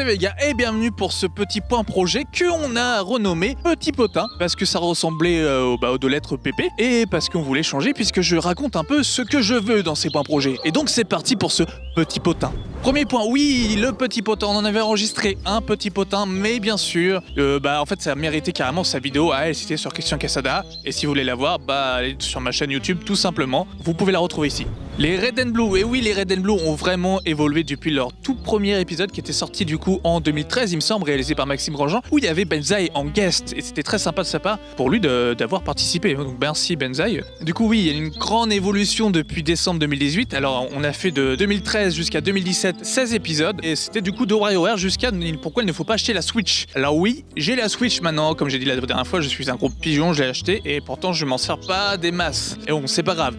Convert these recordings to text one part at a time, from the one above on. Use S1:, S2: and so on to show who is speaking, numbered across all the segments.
S1: c'est Vega et bienvenue pour ce petit point projet qu'on a renommé Petit Potin parce que ça ressemblait aux deux lettres PP et parce qu'on voulait changer puisque je raconte un peu ce que je veux dans ces points projets. Et donc c'est parti pour ce Petit Potin. Premier point, oui, le Petit Potin, on en avait enregistré un Petit Potin, mais bien sûr, en fait ça méritait carrément sa vidéo à elle, c'était sur Christian Quesada, et si vous voulez la voir, allez sur ma chaîne YouTube tout simplement, vous pouvez la retrouver ici. Les Red and Blue, et oui, les Red and Blue ont vraiment évolué depuis leur tout premier épisode qui était sorti du coup en 2013, il me semble, réalisé par Maxime Grandjean, où il y avait Benzaï en guest, et c'était très sympa de sa part pour lui d'avoir participé, donc merci Benzaï. Du coup oui, il y a une grande évolution depuis décembre 2018, alors on a fait de 2013 jusqu'à 2017 16 épisodes, et c'était du coup de WarioWare jusqu'à pourquoi il ne faut pas acheter la Switch. Alors oui, j'ai la Switch maintenant, comme j'ai dit la dernière fois, je suis un gros pigeon, je l'ai acheté, et pourtant je m'en sers pas des masses. Et bon, c'est pas grave.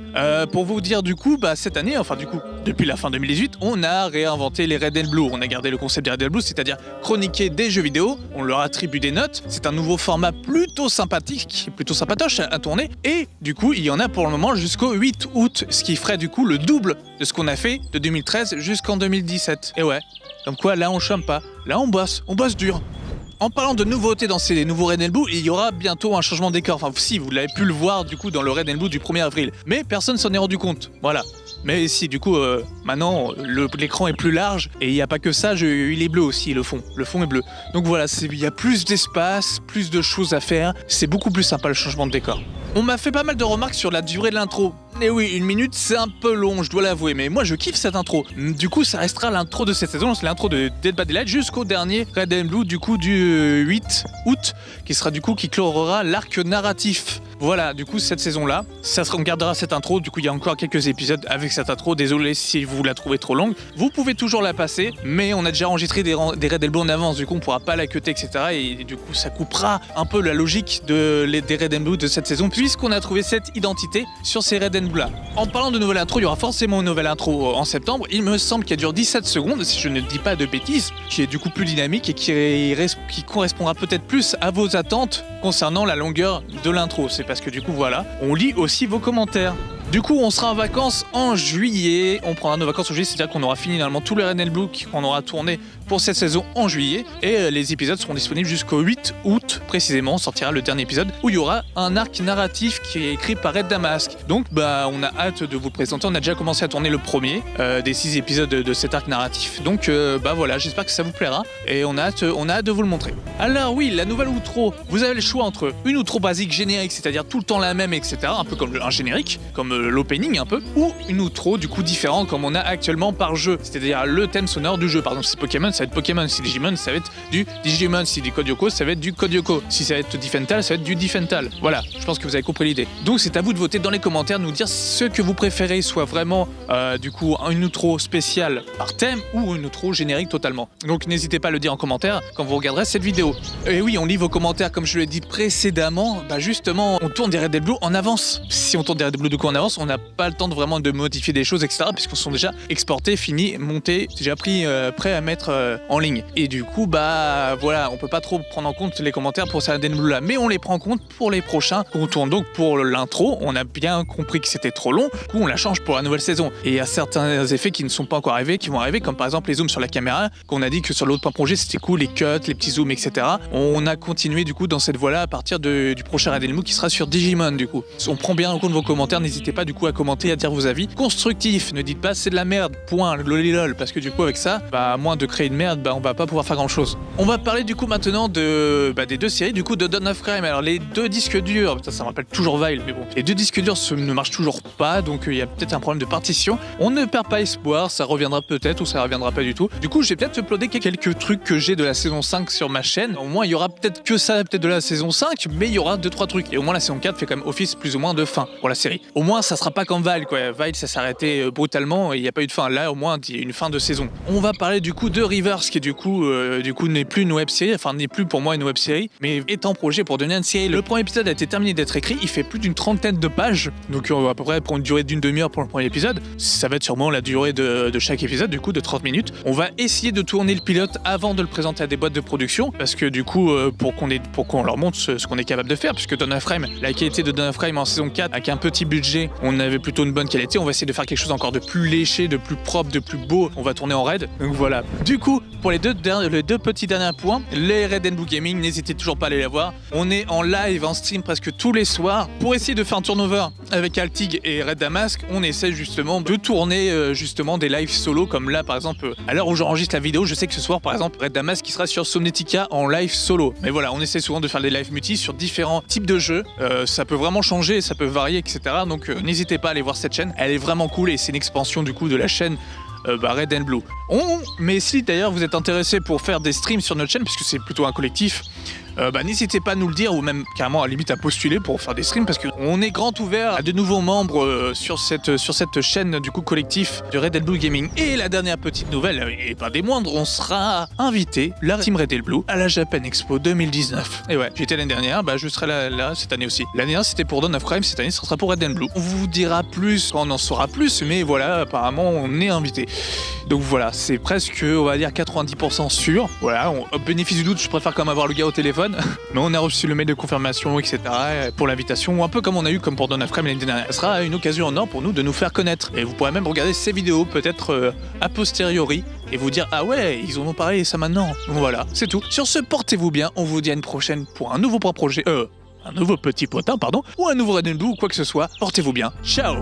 S1: Pour vous dire du coup, cette année, depuis la fin 2018, on a réinventé les Red and Blue. On a gardé le concept des Red and Blue, c'est-à-dire chroniquer des jeux vidéo, on leur attribue des notes, c'est un nouveau format plutôt sympathique, plutôt sympatoche à tourner, et du coup, il y en a pour le moment jusqu'au 8 août, ce qui ferait du coup le double de ce qu'on a fait de 2013 jusqu'en 2017. Et ouais, comme quoi là on chôme pas, là on bosse dur. En parlant de nouveautés dans ces nouveaux Red and Blue, il y aura bientôt un changement de décor. Enfin, si, vous l'avez pu le voir du coup dans le Red and Blue du 1er avril. Mais personne s'en est rendu compte. Voilà. Mais si, du coup, maintenant, l'écran est plus large. Et il n'y a pas que ça, il est bleu aussi, le fond. Le fond est bleu. Donc voilà, il y a plus d'espace, plus de choses à faire. C'est beaucoup plus sympa le changement de décor. On m'a fait pas mal de remarques sur la durée de l'intro. Et oui, 1 minute, c'est un peu long, je dois l'avouer, mais moi je kiffe cette intro. Du coup, ça restera l'intro de cette saison, c'est l'intro de Dead by Daylight jusqu'au dernier Red and Blue, du coup, du 8 août, qui clorera l'arc narratif. Voilà, du coup, cette saison-là, on gardera cette intro. Du coup, il y a encore quelques épisodes avec cette intro. Désolé si vous la trouvez trop longue. Vous pouvez toujours la passer, mais on a déjà enregistré des Red and Blue en avance. Du coup, on pourra pas la cutter, etc. Et du coup, ça coupera un peu la logique des Red and Blue de cette saison, puisqu'on a trouvé cette identité sur ces Red and Blue là. En parlant de nouvelle intro, il y aura forcément une nouvelle intro en septembre. Il me semble qu'elle dure 17 secondes, si je ne dis pas de bêtises, qui est du coup plus dynamique et qui correspondra peut-être plus à vos attentes concernant la longueur de l'intro. C'est parce que du coup, voilà, on lit aussi vos commentaires. Du coup, on sera en vacances en juillet. On prendra nos vacances en juillet, c'est-à-dire qu'on aura fini normalement tous les Red and Blue qu'on aura tourné pour cette saison en juillet. Et les épisodes seront disponibles jusqu'au 8 août, précisément. On sortira le dernier épisode où il y aura un arc narratif qui est écrit par Red Damask. Donc, on a hâte de vous le présenter. On a déjà commencé à tourner le premier des 6 épisodes de cet arc narratif. Donc, voilà, j'espère que ça vous plaira. Et on a hâte de vous le montrer. Alors oui, la nouvelle outro. Vous avez le choix entre une outro basique générique, c'est-à-dire tout le temps la même, etc. Un peu comme un générique, comme l'opening un peu, ou une outro du coup différente comme on a actuellement par jeu, c'est-à-dire le thème sonore du jeu. Par exemple, si c'est Pokémon, ça va être Pokémon, si Digimon, ça va être du Digimon, si c'est Code Lyoko, ça va être du Code Lyoko, si ça va être Diffental, ça va être du Diffental. Voilà, je pense que vous avez compris l'idée. Donc c'est à vous de voter dans les commentaires, de nous dire ce que vous préférez, soit vraiment du coup une outro spéciale par thème ou une outro générique totalement. Donc n'hésitez pas à le dire en commentaire quand vous regarderez cette vidéo. Et oui, on lit vos commentaires comme je l'ai dit précédemment, justement on tourne des Red and Blue en avance. Si on tourne des Red and Blue du coup en avance, on n'a pas le temps de modifier des choses, etc. puisqu'on sont déjà exportés, finis, montés, déjà prêts à mettre en ligne. Et du coup, voilà, on peut pas trop prendre en compte les commentaires pour ces Red and Blue là, mais on les prend en compte pour les prochains qu'on tourne. Donc pour l'intro, on a bien compris que c'était trop long, du coup on la change pour la nouvelle saison. Et il y a certains effets qui ne sont pas encore arrivés, qui vont arriver, comme par exemple les zooms sur la caméra, qu'on a dit que sur l'autre point projet c'était cool, les cuts, les petits zooms, etc. On a continué du coup dans cette voie-là à partir du prochain Red and Blue qui sera sur Digimon du coup. On prend bien en compte vos commentaires, n'hésitez pas du coup à commenter, à dire vos avis constructifs. Ne dites pas c'est de la merde, point, lolilol, parce que du coup avec ça, à moins de créer une merde, on va pas pouvoir faire grand chose. On va parler du coup maintenant des 2 séries du coup de Dawn of Crime. Alors les 2 disques durs, ça me rappelle toujours Vile, mais bon, les 2 disques durs ne marchent toujours pas, donc il y a peut-être un problème de partition. On ne perd pas espoir, ça reviendra peut-être ou ça reviendra pas du tout. Du coup, je vais peut-être uploader quelques trucs que j'ai de la saison 5 sur ma chaîne. Au moins, il y aura peut-être que ça, peut-être de la saison 5, mais il y aura 2-3 trucs. Et au moins, la saison 4 fait quand même office plus ou moins de fin pour la série. Au moins, ça sera pas comme Vile, quoi. Vile, ça s'est arrêté brutalement et il n'y a pas eu de fin. Là, au moins, il y a une fin de saison. On va parler du coup de Rivers, qui du coup n'est plus une web-série, enfin n'est plus pour moi une web-série, mais est en projet pour devenir une série. Le premier épisode a été terminé d'être écrit, il fait plus d'une 30aine de pages, donc à peu près pour une durée d'une demi-heure pour le premier épisode. Ça va être sûrement la durée de chaque épisode, du coup de 30 minutes. On va essayer de tourner le pilote avant de le présenter à des boîtes de production, parce que du coup, pour qu'on leur montre ce qu'on est capable de faire, puisque Dawn of Crime, la qualité de Dawn of Crime en saison 4, avec un petit budget, on avait plutôt une bonne qualité. On va essayer de faire quelque chose encore de plus léché, de plus propre, de plus beau. On va tourner en raid. Donc voilà. Du coup, coup, pour les deux petits derniers points, les Red Blue Gaming, n'hésitez toujours pas à aller les voir. On est en live, en stream presque tous les soirs. Pour essayer de faire un turnover avec Altig et Red Damask, on essaie justement de tourner justement des lives solo, comme là par exemple, à l'heure où j'enregistre la vidéo, je sais que ce soir par exemple, Red Damask qui sera sur Somnetica en live solo. Mais voilà, on essaie souvent de faire des live multi sur différents types de jeux. Ça peut vraiment changer, ça peut varier, etc. Donc n'hésitez pas à aller voir cette chaîne. Elle est vraiment cool et c'est une expansion du coup de la chaîne Red and Blue. Mais si d'ailleurs vous êtes intéressé pour faire des streams sur notre chaîne, puisque c'est plutôt un collectif, n'hésitez pas à nous le dire, ou même carrément à la limite à postuler pour faire des streams, parce qu'on est grand ouvert à de nouveaux membres sur cette chaîne du coup collectif de Red Blue Gaming. Et la dernière petite nouvelle, et pas des moindres, on sera invité, la team Red Blue, à la Japan Expo 2019. Et ouais, j'étais l'année dernière, je serai là cette année aussi. L'année dernière c'était pour Dawn of Crime, cette année ce sera pour Red Blue. On vous dira plus quand on en saura plus, mais voilà, apparemment on est invité. Donc voilà, c'est presque, on va dire 90% sûr. Voilà, au bénéfice du doute, je préfère quand même avoir le gars au téléphone. Mais on a reçu le mail de confirmation, etc. pour l'invitation, un peu comme on a eu comme pour Dawn of Crime l'année dernière. Ce sera une occasion en or pour nous de nous faire connaître. Et vous pourrez même regarder ces vidéos, peut-être a posteriori, et vous dire ah ouais, ils en ont parlé ça maintenant. Donc voilà, c'est tout. Sur ce, portez-vous bien. On vous dit à une prochaine pour un nouveau projet, un nouveau petit potin, pardon, ou un nouveau Red Blue ou quoi que ce soit. Portez-vous bien. Ciao.